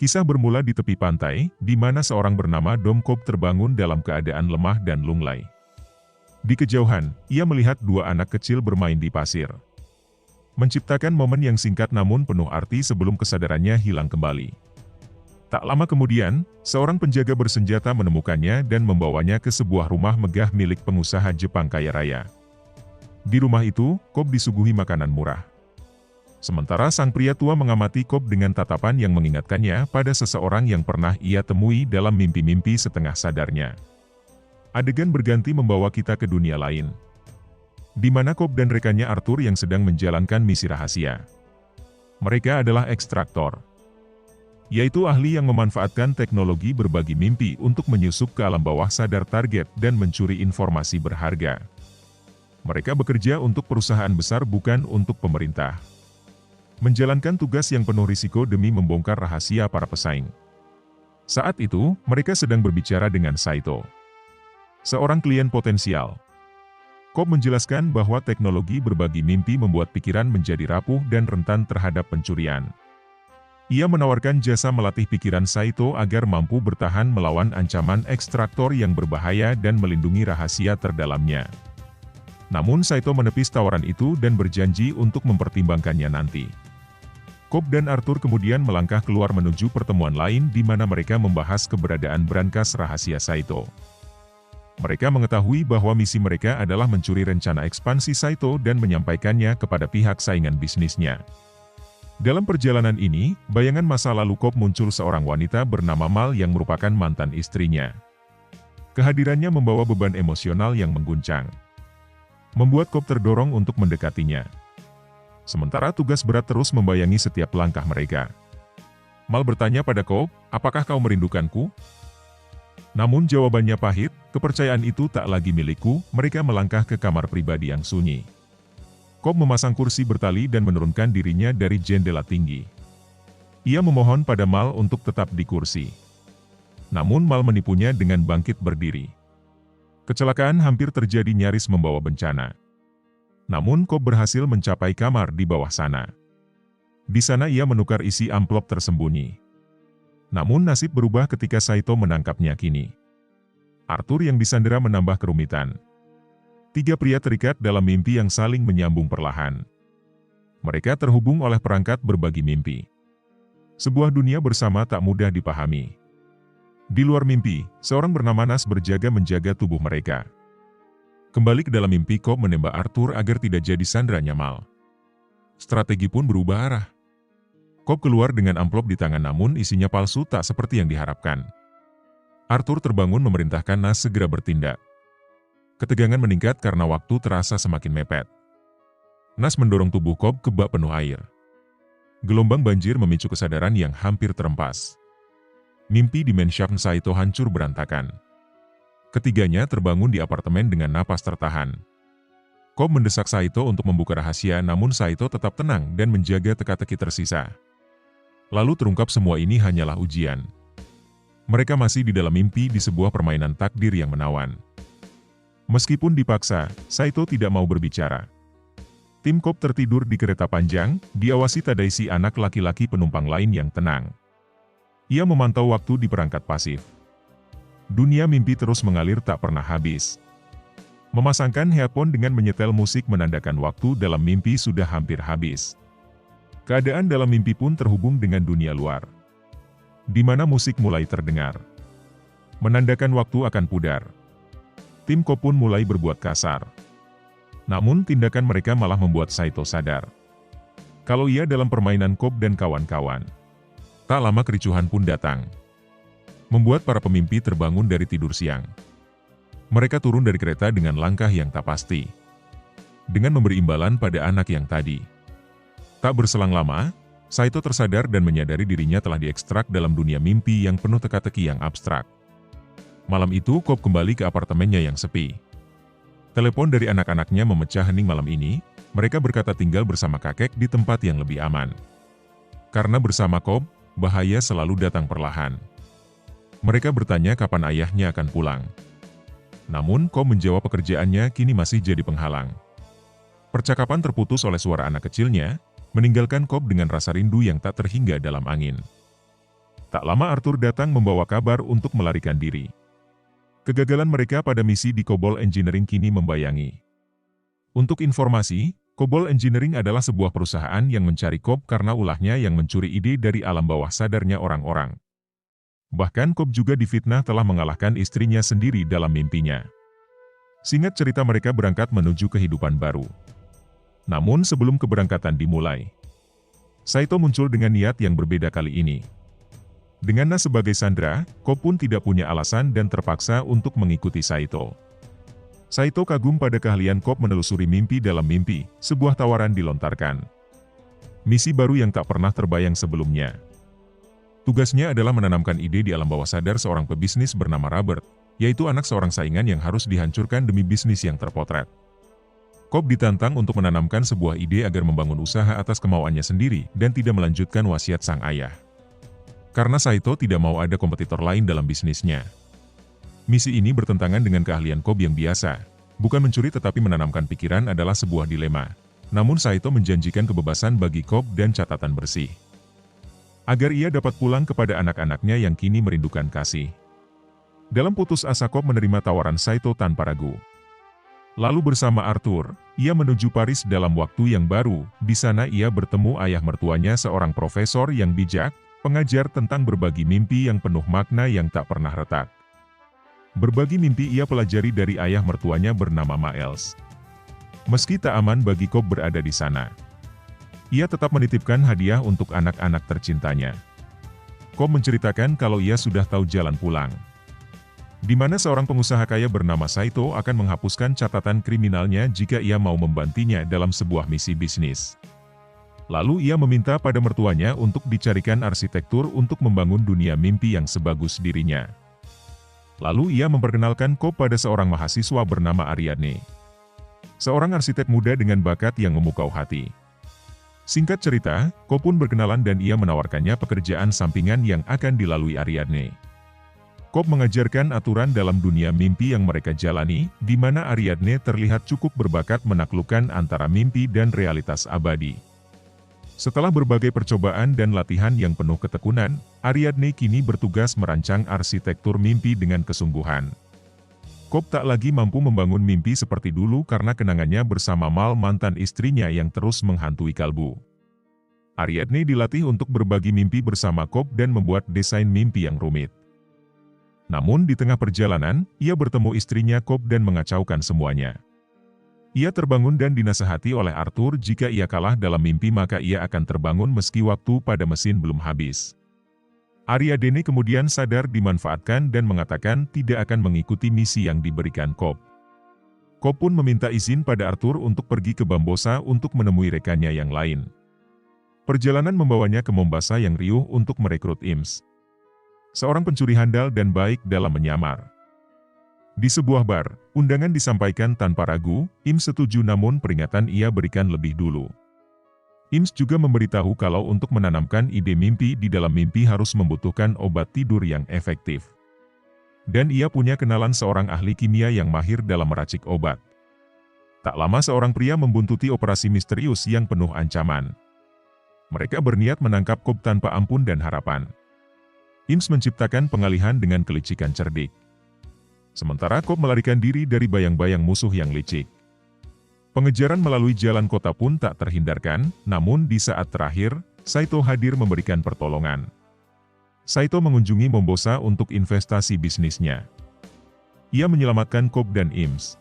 Kisah bermula di tepi pantai, di mana seorang bernama Dom Cobb terbangun dalam keadaan lemah dan lunglai. Di kejauhan, ia melihat dua anak kecil bermain di pasir. Menciptakan momen yang singkat namun penuh arti sebelum kesadarannya hilang kembali. Tak lama kemudian, seorang penjaga bersenjata menemukannya dan membawanya ke sebuah rumah megah milik pengusaha Jepang kaya raya. Di rumah itu, Cobb disuguhi makanan murah. Sementara sang pria tua mengamati Cobb dengan tatapan yang mengingatkannya pada seseorang yang pernah ia temui dalam mimpi-mimpi setengah sadarnya. Adegan berganti membawa kita ke dunia lain, di mana Cobb dan rekannya Arthur yang sedang menjalankan misi rahasia. Mereka adalah ekstraktor, yaitu ahli yang memanfaatkan teknologi berbagi mimpi untuk menyusup ke alam bawah sadar target dan mencuri informasi berharga. Mereka bekerja untuk perusahaan besar bukan untuk pemerintah. Menjalankan tugas yang penuh risiko demi membongkar rahasia para pesaing. Saat itu, mereka sedang berbicara dengan Saito, seorang klien potensial. Cobb menjelaskan bahwa teknologi berbagi mimpi membuat pikiran menjadi rapuh dan rentan terhadap pencurian. Ia menawarkan jasa melatih pikiran Saito agar mampu bertahan melawan ancaman ekstraktor yang berbahaya dan melindungi rahasia terdalamnya. Namun Saito menepis tawaran itu dan berjanji untuk mempertimbangkannya nanti. Cobb dan Arthur kemudian melangkah keluar menuju pertemuan lain di mana mereka membahas keberadaan brankas rahasia Saito. Mereka mengetahui bahwa misi mereka adalah mencuri rencana ekspansi Saito dan menyampaikannya kepada pihak saingan bisnisnya. Dalam perjalanan ini, bayangan masa lalu Cobb muncul seorang wanita bernama Mal yang merupakan mantan istrinya. Kehadirannya membawa beban emosional yang mengguncang, membuat Cobb terdorong untuk mendekatinya. Sementara tugas berat terus membayangi setiap langkah mereka. Mal bertanya pada Cobb, "Apakah kau merindukanku?" Namun jawabannya pahit, "Kepercayaan itu tak lagi milikku." Mereka melangkah ke kamar pribadi yang sunyi. Cobb memasang kursi bertali dan menurunkan dirinya dari jendela tinggi. Ia memohon pada Mal untuk tetap di kursi. Namun Mal menipunya dengan bangkit berdiri. Kecelakaan hampir terjadi nyaris membawa bencana. Namun Cobb berhasil mencapai kamar di bawah sana. Di sana ia menukar isi amplop tersembunyi. Namun nasib berubah ketika Saito menangkapnya kini. Arthur yang disandera menambah kerumitan. Tiga pria terikat dalam mimpi yang saling menyambung perlahan. Mereka terhubung oleh perangkat berbagi mimpi. Sebuah dunia bersama tak mudah dipahami. Di luar mimpi, seorang bernama Nas berjaga menjaga tubuh mereka. Kembali ke dalam mimpi, Cobb menembak Arthur agar tidak jadi sandranya Mal. Strategi pun berubah arah. Cobb keluar dengan amplop di tangan namun isinya palsu tak seperti yang diharapkan. Arthur terbangun memerintahkan Nas segera bertindak. Ketegangan meningkat karena waktu terasa semakin mepet. Nas mendorong tubuh Cobb ke bak penuh air. Gelombang banjir memicu kesadaran yang hampir terempas. Mimpi di Mansion Saito hancur berantakan. Ketiganya terbangun di apartemen dengan napas tertahan. Cobb mendesak Saito untuk membuka rahasia namun Saito tetap tenang dan menjaga teka-teki tersisa. Lalu terungkap semua ini hanyalah ujian. Mereka masih di dalam mimpi di sebuah permainan takdir yang menawan. Meskipun dipaksa, Saito tidak mau berbicara. Tim Cobb tertidur di kereta panjang, diawasi Tadashi anak laki-laki penumpang lain yang tenang. Ia memantau waktu di perangkat pasif. Dunia mimpi terus mengalir tak pernah habis. Memasangkan headphone dengan menyetel musik menandakan waktu dalam mimpi sudah hampir habis. Keadaan dalam mimpi pun terhubung dengan dunia luar, di mana musik mulai terdengar, menandakan waktu akan pudar. Tim Cobb pun mulai berbuat kasar. Namun tindakan mereka malah membuat Saito sadar kalau ia dalam permainan Cobb dan kawan-kawan. Tak lama kericuhan pun datang, membuat para pemimpi terbangun dari tidur siang. Mereka turun dari kereta dengan langkah yang tak pasti, dengan memberi imbalan pada anak yang tadi. Tak berselang lama, Saito tersadar dan menyadari dirinya telah diekstrak dalam dunia mimpi yang penuh teka-teki yang abstrak. Malam itu Cobb kembali ke apartemennya yang sepi. Telepon dari anak-anaknya memecah hening malam ini. Mereka berkata tinggal bersama kakek di tempat yang lebih aman. Karena bersama Cobb, bahaya selalu datang perlahan. Mereka bertanya kapan ayahnya akan pulang. Namun Cobb menjawab pekerjaannya kini masih jadi penghalang. Percakapan terputus oleh suara anak kecilnya, meninggalkan Cobb dengan rasa rindu yang tak terhingga dalam angin. Tak lama Arthur datang membawa kabar untuk melarikan diri. Kegagalan mereka pada misi di Cobalt Engineering kini membayangi. Untuk informasi, Cobalt Engineering adalah sebuah perusahaan yang mencari Cobb karena ulahnya yang mencuri ide dari alam bawah sadarnya orang-orang. Bahkan Cobb juga difitnah telah mengalahkan istrinya sendiri dalam mimpinya. Singkat cerita mereka berangkat menuju kehidupan baru. Namun sebelum keberangkatan dimulai, Saito muncul dengan niat yang berbeda kali ini. Dengan Nas sebagai sandera, Cobb pun tidak punya alasan dan terpaksa untuk mengikuti Saito. Saito kagum pada keahlian Cobb menelusuri mimpi dalam mimpi, sebuah tawaran dilontarkan. Misi baru yang tak pernah terbayang sebelumnya. Tugasnya adalah menanamkan ide di alam bawah sadar seorang pebisnis bernama Robert, yaitu anak seorang saingan yang harus dihancurkan demi bisnis yang terpotret. Cobb ditantang untuk menanamkan sebuah ide agar membangun usaha atas kemauannya sendiri dan tidak melanjutkan wasiat sang ayah. Karena Saito tidak mau ada kompetitor lain dalam bisnisnya. Misi ini bertentangan dengan keahlian Cobb yang biasa. Bukan mencuri tetapi menanamkan pikiran adalah sebuah dilema. Namun Saito menjanjikan kebebasan bagi Cobb dan catatan bersih. Agar ia dapat pulang kepada anak-anaknya yang kini merindukan kasih. Dalam putus asa Cobb menerima tawaran Saito tanpa ragu. Lalu bersama Arthur, ia menuju Paris dalam waktu yang baru. Di sana ia bertemu ayah mertuanya seorang profesor yang bijak, pengajar tentang berbagi mimpi yang penuh makna yang tak pernah retak. Berbagi mimpi ia pelajari dari ayah mertuanya bernama Miles. Meski tak aman bagi Cobb berada di sana, ia tetap menitipkan hadiah untuk anak-anak tercintanya. Cobb menceritakan kalau ia sudah tahu jalan pulang, di mana seorang pengusaha kaya bernama Saito akan menghapuskan catatan kriminalnya jika ia mau membantinya dalam sebuah misi bisnis. Lalu ia meminta pada mertuanya untuk dicarikan arsitektur untuk membangun dunia mimpi yang sebagus dirinya. Lalu ia memperkenalkan Cobb pada seorang mahasiswa bernama Ariadne. Seorang arsitek muda dengan bakat yang memukau hati. Singkat cerita, Cobb pun berkenalan dan ia menawarkannya pekerjaan sampingan yang akan dilalui Ariadne. Cobb mengajarkan aturan dalam dunia mimpi yang mereka jalani, di mana Ariadne terlihat cukup berbakat menaklukkan antara mimpi dan realitas abadi. Setelah berbagai percobaan dan latihan yang penuh ketekunan, Ariadne kini bertugas merancang arsitektur mimpi dengan kesungguhan. Cobb tak lagi mampu membangun mimpi seperti dulu karena kenangannya bersama Mal mantan istrinya yang terus menghantui kalbu. Ariadne dilatih untuk berbagi mimpi bersama Cobb dan membuat desain mimpi yang rumit. Namun di tengah perjalanan, ia bertemu istrinya Cobb dan mengacaukan semuanya. Ia terbangun dan dinasehati oleh Arthur jika ia kalah dalam mimpi maka ia akan terbangun meski waktu pada mesin belum habis. Ariadne kemudian sadar dimanfaatkan dan mengatakan tidak akan mengikuti misi yang diberikan Cobb. Cobb pun meminta izin pada Arthur untuk pergi ke Bambosa untuk menemui rekannya yang lain. Perjalanan membawanya ke Mombasa yang riuh untuk merekrut Ims, seorang pencuri handal dan baik dalam menyamar. Di sebuah bar, undangan disampaikan tanpa ragu, Ims setuju namun peringatan ia berikan lebih dulu. Ims juga memberitahu kalau untuk menanamkan ide mimpi di dalam mimpi harus membutuhkan obat tidur yang efektif. Dan ia punya kenalan seorang ahli kimia yang mahir dalam meracik obat. Tak lama seorang pria membuntuti operasi misterius yang penuh ancaman. Mereka berniat menangkap Cobb tanpa ampun dan harapan. Ims menciptakan pengalihan dengan kelicikan cerdik. Sementara Cobb melarikan diri dari bayang-bayang musuh yang licik. Pengejaran melalui jalan kota pun tak terhindarkan, namun di saat terakhir, Saito hadir memberikan pertolongan. Saito mengunjungi Mombasa untuk investasi bisnisnya. Ia menyelamatkan Cobb dan Ims.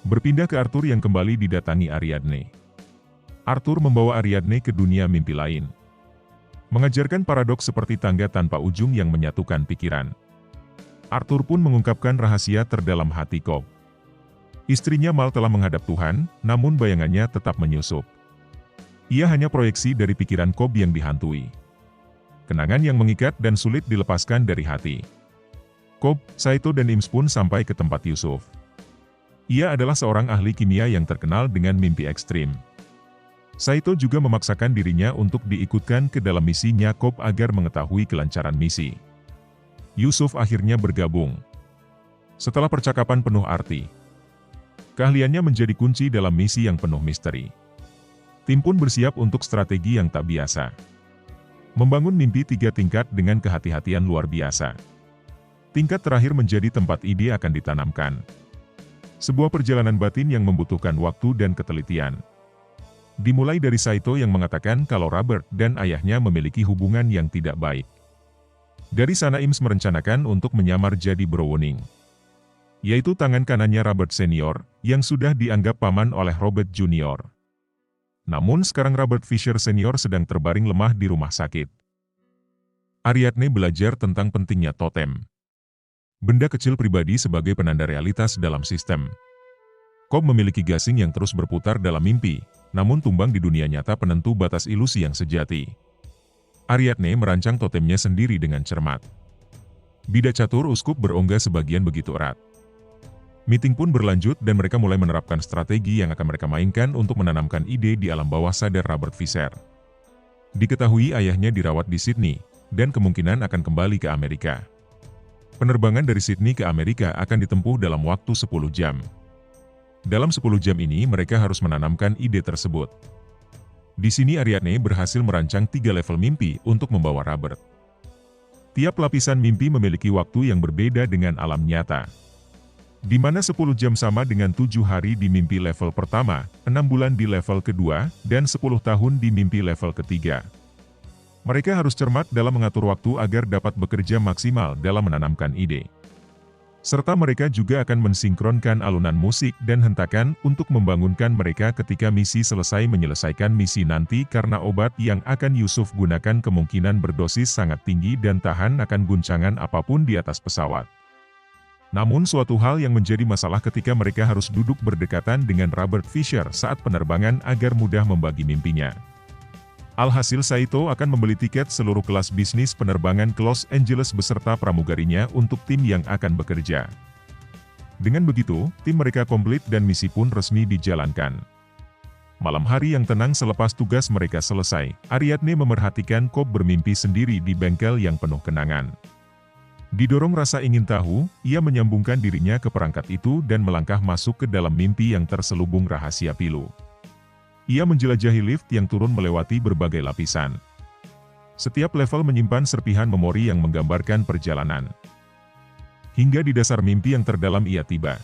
Berpindah ke Arthur yang kembali didatangi Ariadne. Arthur membawa Ariadne ke dunia mimpi lain. Mengajarkan paradoks seperti tangga tanpa ujung yang menyatukan pikiran. Arthur pun mengungkapkan rahasia terdalam hati Cobb. Istrinya Mal telah menghadap Tuhan, namun bayangannya tetap menyusup. Ia hanya proyeksi dari pikiran Cobb yang dihantui. Kenangan yang mengikat dan sulit dilepaskan dari hati. Cobb, Saito dan Ims pun sampai ke tempat Yusuf. Ia adalah seorang ahli kimia yang terkenal dengan mimpi ekstrim. Saito juga memaksakan dirinya untuk diikutkan ke dalam misinya Cobb agar mengetahui kelancaran misi. Yusuf akhirnya bergabung. Setelah percakapan penuh arti, keahliannya menjadi kunci dalam misi yang penuh misteri. Tim pun bersiap untuk strategi yang tak biasa. Membangun mimpi 3 tingkat dengan kehati-hatian luar biasa. Tingkat terakhir menjadi tempat ide akan ditanamkan. Sebuah perjalanan batin yang membutuhkan waktu dan ketelitian. Dimulai dari Saito yang mengatakan kalau Robert dan ayahnya memiliki hubungan yang tidak baik. Dari sana Ims merencanakan untuk menyamar jadi Browning, yaitu tangan kanannya Robert Senior, yang sudah dianggap paman oleh Robert Junior. Namun sekarang Robert Fisher Senior sedang terbaring lemah di rumah sakit. Ariadne belajar tentang pentingnya totem, benda kecil pribadi sebagai penanda realitas dalam sistem. Cobb memiliki gasing yang terus berputar dalam mimpi, namun tumbang di dunia nyata penentu batas ilusi yang sejati. Ariadne merancang totemnya sendiri dengan cermat. Bidak catur uskup berongga sebagian begitu erat. Meeting pun berlanjut dan mereka mulai menerapkan strategi yang akan mereka mainkan untuk menanamkan ide di alam bawah sadar Robert Fisher. Diketahui ayahnya dirawat di Sydney, dan kemungkinan akan kembali ke Amerika. Penerbangan dari Sydney ke Amerika akan ditempuh dalam waktu 10 jam. Dalam 10 jam ini mereka harus menanamkan ide tersebut. Di sini Ariadne berhasil merancang 3 level mimpi untuk membawa Robert. Tiap lapisan mimpi memiliki waktu yang berbeda dengan alam nyata. Di mana 10 jam sama dengan 7 hari di mimpi level pertama, 6 bulan di level kedua, dan 10 tahun di mimpi level ketiga. Mereka harus cermat dalam mengatur waktu agar dapat bekerja maksimal dalam menanamkan ide. Serta mereka juga akan mensinkronkan alunan musik dan hentakan untuk membangunkan mereka ketika misi selesai menyelesaikan misi nanti karena obat yang akan Yusuf gunakan kemungkinan berdosis sangat tinggi dan tahan akan guncangan apapun di atas pesawat. Namun suatu hal yang menjadi masalah ketika mereka harus duduk berdekatan dengan Robert Fisher saat penerbangan agar mudah membagi mimpinya. Alhasil Saito akan membeli tiket seluruh kelas bisnis penerbangan ke Los Angeles beserta pramugarinya untuk tim yang akan bekerja. Dengan begitu, tim mereka komplit dan misi pun resmi dijalankan. Malam hari yang tenang selepas tugas mereka selesai, Ariadne memerhatikan Cobb bermimpi sendiri di bengkel yang penuh kenangan. Didorong rasa ingin tahu, ia menyambungkan dirinya ke perangkat itu dan melangkah masuk ke dalam mimpi yang terselubung rahasia pilu. Ia menjelajahi lift yang turun melewati berbagai lapisan. Setiap level menyimpan serpihan memori yang menggambarkan perjalanan. Hingga di dasar mimpi yang terdalam ia tiba.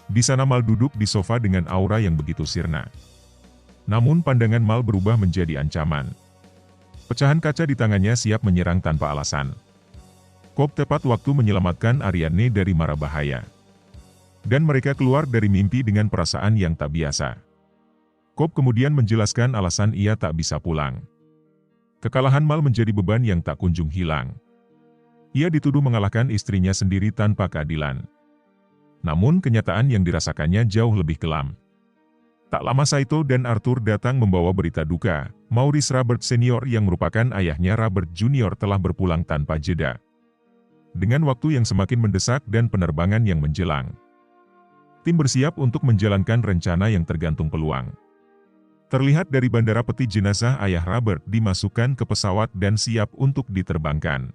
Di sana Mal duduk di sofa dengan aura yang begitu sirna. Namun pandangan Mal berubah menjadi ancaman. Pecahan kaca di tangannya siap menyerang tanpa alasan. Cobb tepat waktu menyelamatkan Ariadne dari mara bahaya. Dan mereka keluar dari mimpi dengan perasaan yang tak biasa. Cobb kemudian menjelaskan alasan ia tak bisa pulang. Kekalahan Mal menjadi beban yang tak kunjung hilang. Ia dituduh mengalahkan istrinya sendiri tanpa keadilan. Namun kenyataan yang dirasakannya jauh lebih kelam. Tak lama Saito dan Arthur datang membawa berita duka. Maurice Robert Senior yang merupakan ayahnya Robert Junior telah berpulang tanpa jeda. Dengan waktu yang semakin mendesak dan penerbangan yang menjelang. Tim bersiap untuk menjalankan rencana yang tergantung peluang. Terlihat dari bandara peti jenazah ayah Robert dimasukkan ke pesawat dan siap untuk diterbangkan.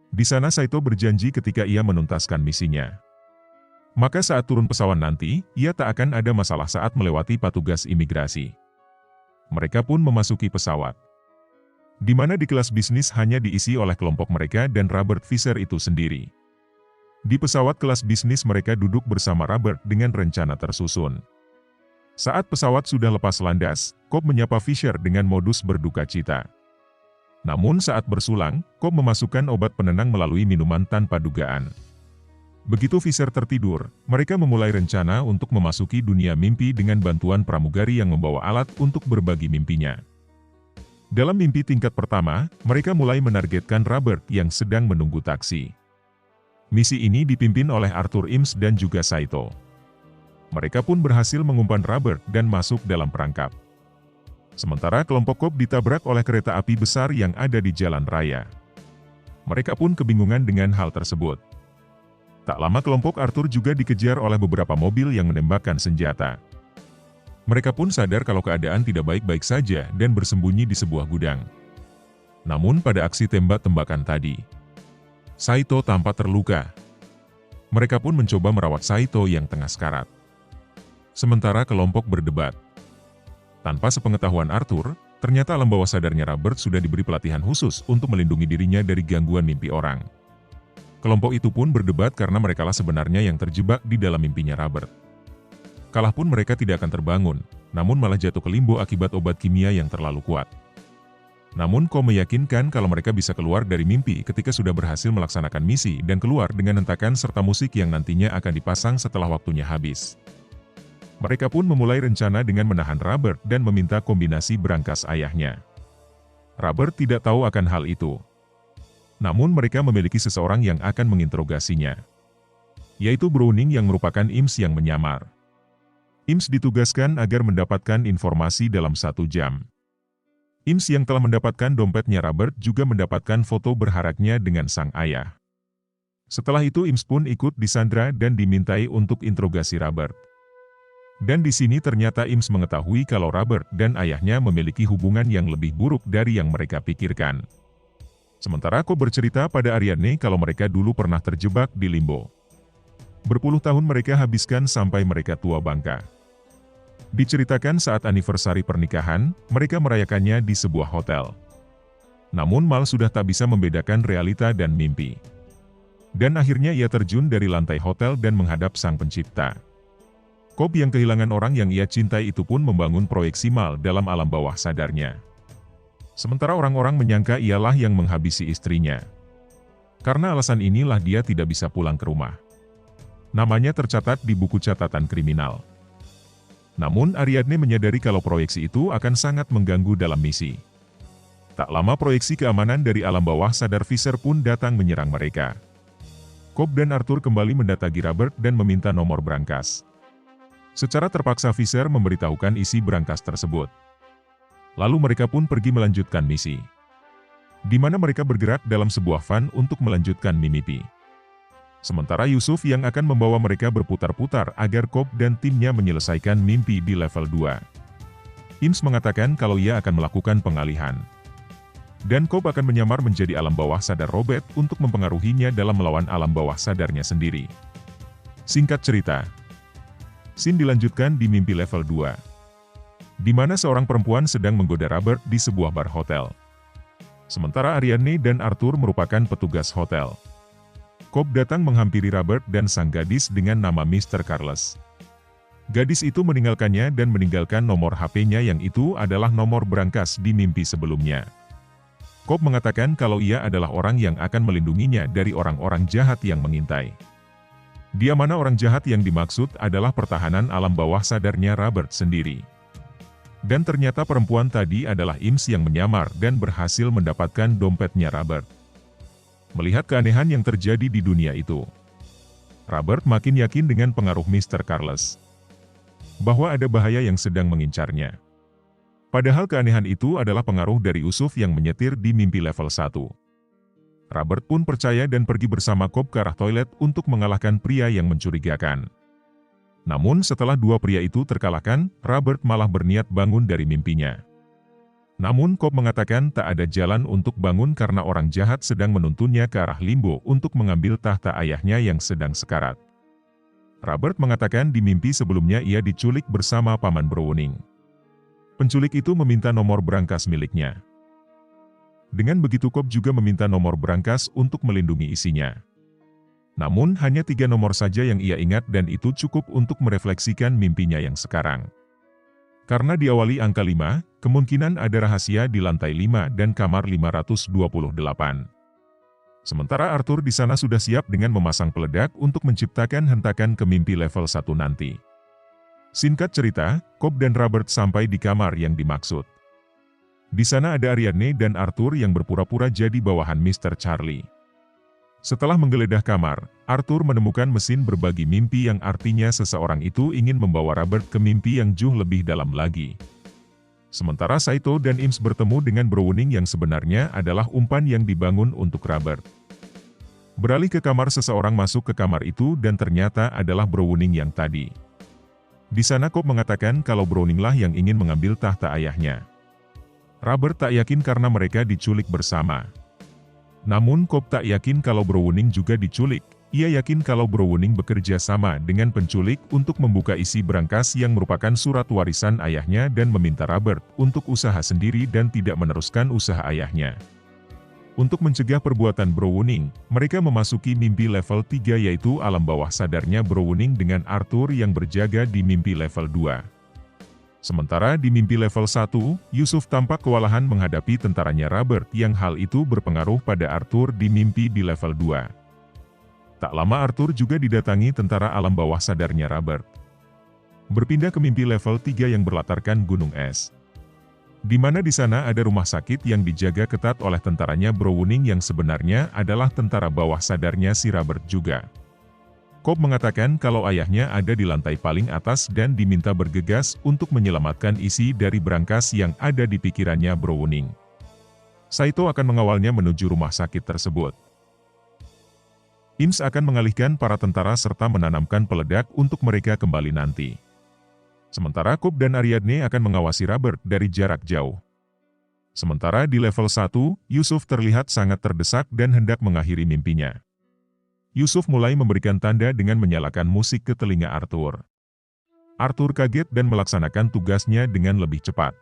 Di sana Saito berjanji ketika ia menuntaskan misinya. Maka saat turun pesawat nanti, ia tak akan ada masalah saat melewati petugas imigrasi. Mereka pun memasuki pesawat. Di mana di kelas bisnis hanya diisi oleh kelompok mereka dan Robert Fisher itu sendiri. Di pesawat kelas bisnis mereka duduk bersama Robert dengan rencana tersusun. Saat pesawat sudah lepas landas, Cobb menyapa Fisher dengan modus berduka cita. Namun saat bersulang, Cobb memasukkan obat penenang melalui minuman tanpa dugaan. Begitu Fisher tertidur, mereka memulai rencana untuk memasuki dunia mimpi dengan bantuan pramugari yang membawa alat untuk berbagi mimpinya. Dalam mimpi tingkat pertama, mereka mulai menargetkan Robert yang sedang menunggu taksi. Misi ini dipimpin oleh Arthur Ims dan juga Saito. Mereka pun berhasil mengumpan Robert dan masuk dalam perangkap. Sementara kelompok Cobb ditabrak oleh kereta api besar yang ada di jalan raya. Mereka pun kebingungan dengan hal tersebut. Tak lama kelompok Arthur juga dikejar oleh beberapa mobil yang menembakkan senjata. Mereka pun sadar kalau keadaan tidak baik-baik saja dan bersembunyi di sebuah gudang. Namun pada aksi tembak-tembakan tadi, Saito tampak terluka. Mereka pun mencoba merawat Saito yang tengah sekarat. Sementara kelompok berdebat. Tanpa sepengetahuan Arthur, Ternyata alam bawah sadarnya Robert sudah diberi pelatihan khusus untuk melindungi dirinya dari gangguan mimpi orang. Kelompok itu pun berdebat karena merekalah sebenarnya yang terjebak di dalam mimpinya Robert. Kalah pun mereka tidak akan terbangun, namun malah jatuh ke limbo akibat obat kimia yang terlalu kuat. Namun Ko meyakinkan kalau mereka bisa keluar dari mimpi ketika sudah berhasil melaksanakan misi dan keluar dengan hentakan serta musik yang nantinya akan dipasang setelah waktunya habis. Mereka pun memulai rencana dengan menahan Robert dan meminta kombinasi berangkas ayahnya. Robert tidak tahu akan hal itu. Namun mereka memiliki seseorang yang akan menginterogasinya, yaitu Browning yang merupakan IMS yang menyamar. IMS ditugaskan agar mendapatkan informasi dalam 1 jam. IMS yang telah mendapatkan dompetnya Robert juga mendapatkan foto berharaknya dengan sang ayah. Setelah itu IMS pun ikut disandra dan dimintai untuk interogasi Robert. Dan di sini ternyata IMS mengetahui kalau Robert dan ayahnya memiliki hubungan yang lebih buruk dari yang mereka pikirkan. Sementara Ko bercerita pada Ariadne kalau mereka dulu pernah terjebak di limbo. Berpuluh tahun mereka habiskan sampai mereka tua bangka. Diceritakan saat anniversary pernikahan, mereka merayakannya di sebuah hotel. Namun Mal sudah tak bisa membedakan realita dan mimpi. Dan akhirnya ia terjun dari lantai hotel dan menghadap sang pencipta. Cobb yang kehilangan orang yang ia cintai itu pun membangun proyeksi Mal dalam alam bawah sadarnya. Sementara orang-orang menyangka ialah yang menghabisi istrinya. Karena alasan inilah dia tidak bisa pulang ke rumah. Namanya tercatat di buku catatan kriminal. Namun Ariadne menyadari kalau proyeksi itu akan sangat mengganggu dalam misi. Tak lama proyeksi keamanan dari alam bawah sadar Fisher pun datang menyerang mereka. Cobb dan Arthur kembali mendatangi Robert dan meminta nomor berangkas. Secara terpaksa Fisher memberitahukan isi berangkas tersebut. Lalu mereka pun pergi melanjutkan misi, di mana mereka bergerak dalam sebuah van untuk melanjutkan mimpi. Sementara Yusuf yang akan membawa mereka berputar-putar agar Cobb dan timnya menyelesaikan mimpi di level 2. IMS mengatakan kalau ia akan melakukan pengalihan. Dan Cobb akan menyamar menjadi alam bawah sadar Robert untuk mempengaruhinya dalam melawan alam bawah sadarnya sendiri. Singkat cerita, scene dilanjutkan di mimpi level 2. Di mana seorang perempuan sedang menggoda Robert di sebuah bar hotel. Sementara Ariadne dan Arthur merupakan petugas hotel. Cobb datang menghampiri Robert dan sang gadis dengan nama Mr. Carlos. Gadis itu meninggalkannya dan meninggalkan nomor HP-nya yang itu adalah nomor berangkas di mimpi sebelumnya. Cobb mengatakan kalau ia adalah orang yang akan melindunginya dari orang-orang jahat yang mengintai. Dia mana orang jahat yang dimaksud adalah pertahanan alam bawah sadarnya Robert sendiri. Dan ternyata perempuan tadi adalah IMS yang menyamar dan berhasil mendapatkan dompetnya Robert. Melihat keanehan yang terjadi di dunia itu, Robert makin yakin dengan pengaruh Mr. Carlos, bahwa ada bahaya yang sedang mengincarnya. Padahal keanehan itu adalah pengaruh dari Yusuf yang menyetir di mimpi level 1. Robert pun percaya dan pergi bersama Cobb ke arah toilet untuk mengalahkan pria yang mencurigakan. Namun setelah dua pria itu terkalahkan, Robert malah berniat bangun dari mimpinya. Namun Cobb mengatakan tak ada jalan untuk bangun karena orang jahat sedang menuntunnya ke arah limbo untuk mengambil tahta ayahnya yang sedang sekarat. Robert mengatakan di mimpi sebelumnya ia diculik bersama Paman Browning. Penculik itu meminta nomor berangkas miliknya. Dengan begitu Cobb juga meminta nomor berangkas untuk melindungi isinya. Namun hanya 3 nomor saja yang ia ingat dan itu cukup untuk merefleksikan mimpinya yang sekarang. Karena diawali angka 5, kemungkinan ada rahasia di lantai 5 dan kamar 528. Sementara Arthur di sana sudah siap dengan memasang peledak untuk menciptakan hentakan ke mimpi level 1 nanti. Singkat cerita, Cobb dan Robert sampai di kamar yang dimaksud. Di sana ada Ariadne dan Arthur yang berpura-pura jadi bawahan Mr. Charlie. Setelah menggeledah kamar, Arthur menemukan mesin berbagi mimpi yang artinya seseorang itu ingin membawa Robert ke mimpi yang jauh lebih dalam lagi. Sementara Saito dan IMS bertemu dengan Browning yang sebenarnya adalah umpan yang dibangun untuk Robert. Beralih ke kamar, seseorang masuk ke kamar itu dan ternyata adalah Browning yang tadi. Di sana Cobb mengatakan kalau Browninglah yang ingin mengambil tahta ayahnya. Robert tak yakin karena mereka diculik bersama. Namun Cobb tak yakin kalau Browning juga diculik, Ia yakin kalau Browning bekerja sama dengan penculik untuk membuka isi berangkas yang merupakan surat warisan ayahnya dan meminta Robert untuk usaha sendiri dan tidak meneruskan usaha ayahnya. Untuk mencegah perbuatan Browning, mereka memasuki mimpi level 3 yaitu alam bawah sadarnya Browning dengan Arthur yang berjaga di mimpi level 2. Sementara di mimpi level 1, Yusuf tampak kewalahan menghadapi tentaranya Robert yang hal itu berpengaruh pada Arthur di mimpi di level 2. Tak lama Arthur juga didatangi tentara alam bawah sadarnya Robert. Berpindah ke mimpi level 3 yang berlatarkan gunung es. Di mana di sana ada rumah sakit yang dijaga ketat oleh tentaranya Browning yang sebenarnya adalah tentara bawah sadarnya si Robert juga. Cobb mengatakan kalau ayahnya ada di lantai paling atas dan diminta bergegas untuk menyelamatkan isi dari berangkas yang ada di pikirannya Browning. Saito akan mengawalnya menuju rumah sakit tersebut. Ims akan mengalihkan para tentara serta menanamkan peledak untuk mereka kembali nanti. Sementara Cobb dan Ariadne akan mengawasi Robert dari jarak jauh. Sementara di level 1, Yusuf terlihat sangat terdesak dan hendak mengakhiri mimpinya. Yusuf mulai memberikan tanda dengan menyalakan musik ke telinga Arthur. Arthur kaget dan melaksanakan tugasnya dengan lebih cepat.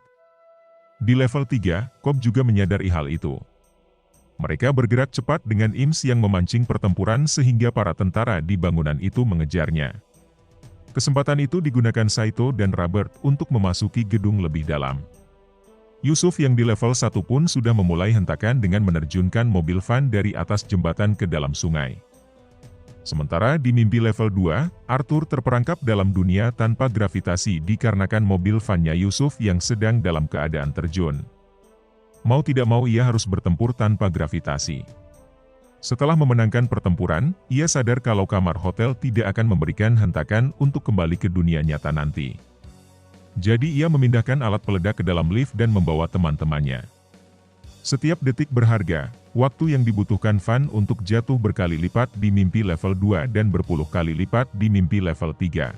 Di level 3, Cobb juga menyadari hal itu. Mereka bergerak cepat dengan Ims yang memancing pertempuran sehingga para tentara di bangunan itu mengejarnya. Kesempatan itu digunakan Saito dan Robert untuk memasuki gedung lebih dalam. Yusuf yang di level 1 pun sudah memulai hentakan dengan menerjunkan mobil van dari atas jembatan ke dalam sungai. Sementara di mimpi level 2, Arthur terperangkap dalam dunia tanpa gravitasi dikarenakan mobil vannya Yusuf yang sedang dalam keadaan terjun. Mau tidak mau ia harus bertempur tanpa gravitasi. Setelah memenangkan pertempuran, ia sadar kalau kamar hotel tidak akan memberikan hentakan untuk kembali ke dunia nyata nanti. Jadi ia memindahkan alat peledak ke dalam lift dan membawa teman-temannya. Setiap detik berharga, waktu yang dibutuhkan Van untuk jatuh berkali lipat di mimpi level 2 dan berpuluh kali lipat di mimpi level 3.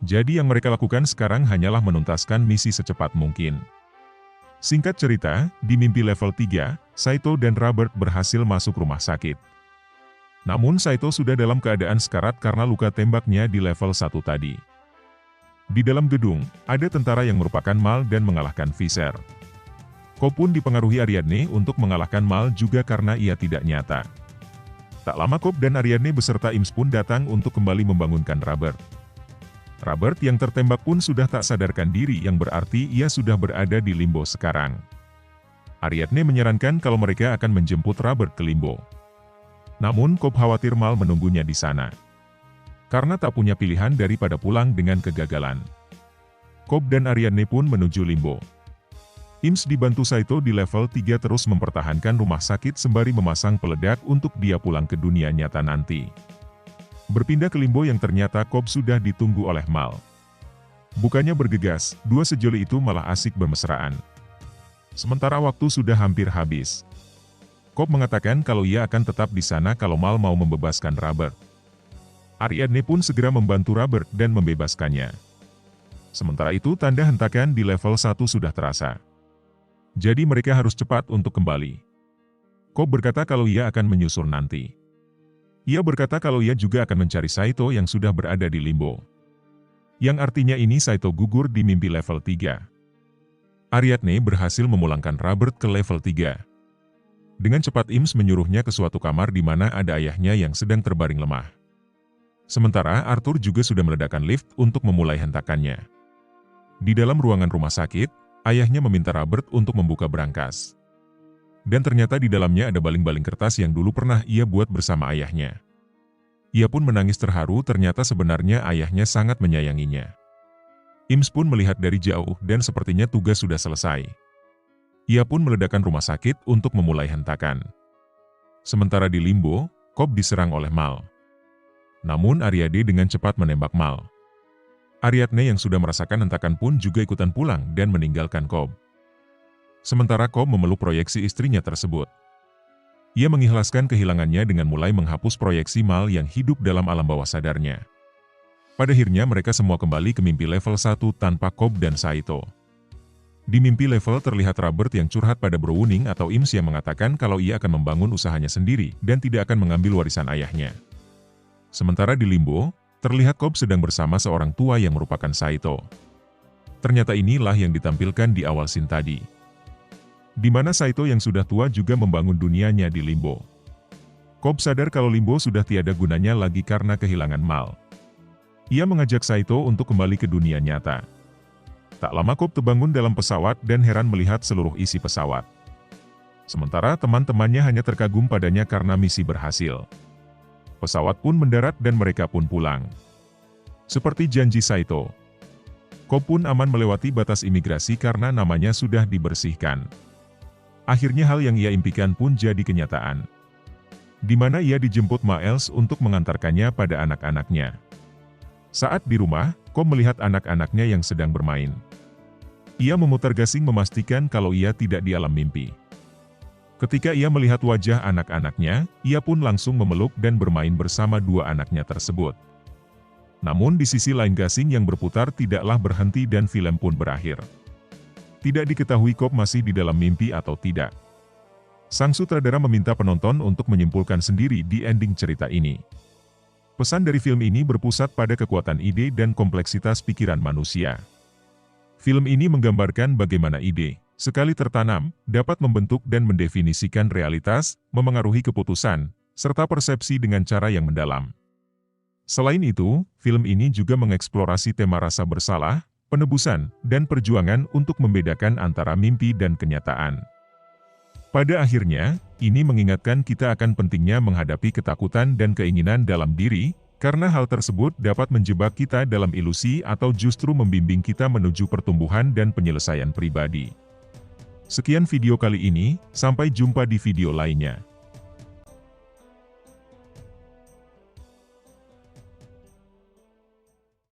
Jadi yang mereka lakukan sekarang hanyalah menuntaskan misi secepat mungkin. Singkat cerita, di mimpi level 3, Saito dan Robert berhasil masuk rumah sakit. Namun Saito sudah dalam keadaan sekarat karena luka tembaknya di level 1 tadi. Di dalam gedung, ada tentara yang merupakan Mal dan mengalahkan Visser. Cobb pun dipengaruhi Ariadne untuk mengalahkan Mal juga karena ia tidak nyata. Tak lama Cobb dan Ariadne beserta Ims pun datang untuk kembali membangunkan Robert. Robert yang tertembak pun sudah tak sadarkan diri yang berarti ia sudah berada di limbo sekarang. Ariadne menyarankan kalau mereka akan menjemput Robert ke limbo. Namun Cobb khawatir Mal menunggunya di sana. Karena tak punya pilihan daripada pulang dengan kegagalan. Cobb dan Ariadne pun menuju limbo. Ims dibantu Saito di level 3 terus mempertahankan rumah sakit sembari memasang peledak untuk dia pulang ke dunia nyata nanti. Berpindah ke limbo yang ternyata Cobb sudah ditunggu oleh Mal. Bukannya bergegas, dua sejoli itu malah asik bermesraan. Sementara waktu sudah hampir habis. Cobb mengatakan kalau ia akan tetap di sana kalau Mal mau membebaskan Robert. Ariadne pun segera membantu Robert dan membebaskannya. Sementara itu tanda hentakan di level 1 sudah terasa. Jadi mereka harus cepat untuk kembali. Cobb berkata kalau ia akan menyusul nanti. Ia berkata kalau ia juga akan mencari Saito yang sudah berada di limbo. Yang artinya ini Saito gugur di mimpi level 3. Ariadne berhasil memulangkan Robert ke level 3. Dengan cepat Ims menyuruhnya ke suatu kamar di mana ada ayahnya yang sedang terbaring lemah. Sementara Arthur juga sudah meledakkan lift untuk memulai hentakannya. Di dalam ruangan rumah sakit, ayahnya meminta Robert untuk membuka berangkas. Dan ternyata di dalamnya ada baling-baling kertas yang dulu pernah ia buat bersama ayahnya. Ia pun menangis terharu ternyata sebenarnya ayahnya sangat menyayanginya. Ims pun melihat dari jauh dan sepertinya tugas sudah selesai. Ia pun meledakkan rumah sakit untuk memulai hentakan. Sementara di limbo, Cobb diserang oleh Mal. Namun Ariadne dengan cepat menembak Mal. Ariadne yang sudah merasakan hentakan pun juga ikutan pulang dan meninggalkan Cobb. Sementara Cobb memeluk proyeksi istrinya tersebut. Ia mengikhlaskan kehilangannya dengan mulai menghapus proyeksi Mal yang hidup dalam alam bawah sadarnya. Pada akhirnya mereka semua kembali ke mimpi level 1 tanpa Cobb dan Saito. Di mimpi level terlihat Robert yang curhat pada Browning atau Ims yang mengatakan kalau ia akan membangun usahanya sendiri dan tidak akan mengambil warisan ayahnya. Sementara di limbo, terlihat Cobb sedang bersama seorang tua yang merupakan Saito. Ternyata inilah yang ditampilkan di awal scene tadi, di mana Saito yang sudah tua juga membangun dunianya di limbo. Cobb sadar kalau limbo sudah tiada gunanya lagi karena kehilangan Mal. Ia mengajak Saito untuk kembali ke dunia nyata. Tak lama Cobb terbangun dalam pesawat dan heran melihat seluruh isi pesawat. Sementara teman-temannya hanya terkagum padanya karena misi berhasil. Pesawat pun mendarat dan mereka pun pulang. Seperti janji Saito, Cobb pun aman melewati batas imigrasi karena namanya sudah dibersihkan. Akhirnya hal yang ia impikan pun jadi kenyataan, di mana ia dijemput Miles untuk mengantarkannya pada anak-anaknya. Saat di rumah, Cobb melihat anak-anaknya yang sedang bermain. Ia memutar gasing memastikan kalau ia tidak di alam mimpi. Ketika ia melihat wajah anak-anaknya, ia pun langsung memeluk dan bermain bersama dua anaknya tersebut. Namun di sisi lain gasing yang berputar tidaklah berhenti dan film pun berakhir. Tidak diketahui Cobb masih di dalam mimpi atau tidak. Sang sutradara meminta penonton untuk menyimpulkan sendiri di ending cerita ini. Pesan dari film ini berpusat pada kekuatan ide dan kompleksitas pikiran manusia. Film ini menggambarkan bagaimana ide, sekali tertanam, dapat membentuk dan mendefinisikan realitas, memengaruhi keputusan, serta persepsi dengan cara yang mendalam. Selain itu, film ini juga mengeksplorasi tema rasa bersalah, penebusan, dan perjuangan untuk membedakan antara mimpi dan kenyataan. Pada akhirnya, ini mengingatkan kita akan pentingnya menghadapi ketakutan dan keinginan dalam diri, karena hal tersebut dapat menjebak kita dalam ilusi atau justru membimbing kita menuju pertumbuhan dan penyelesaian pribadi. Sekian video kali ini, sampai jumpa di video lainnya.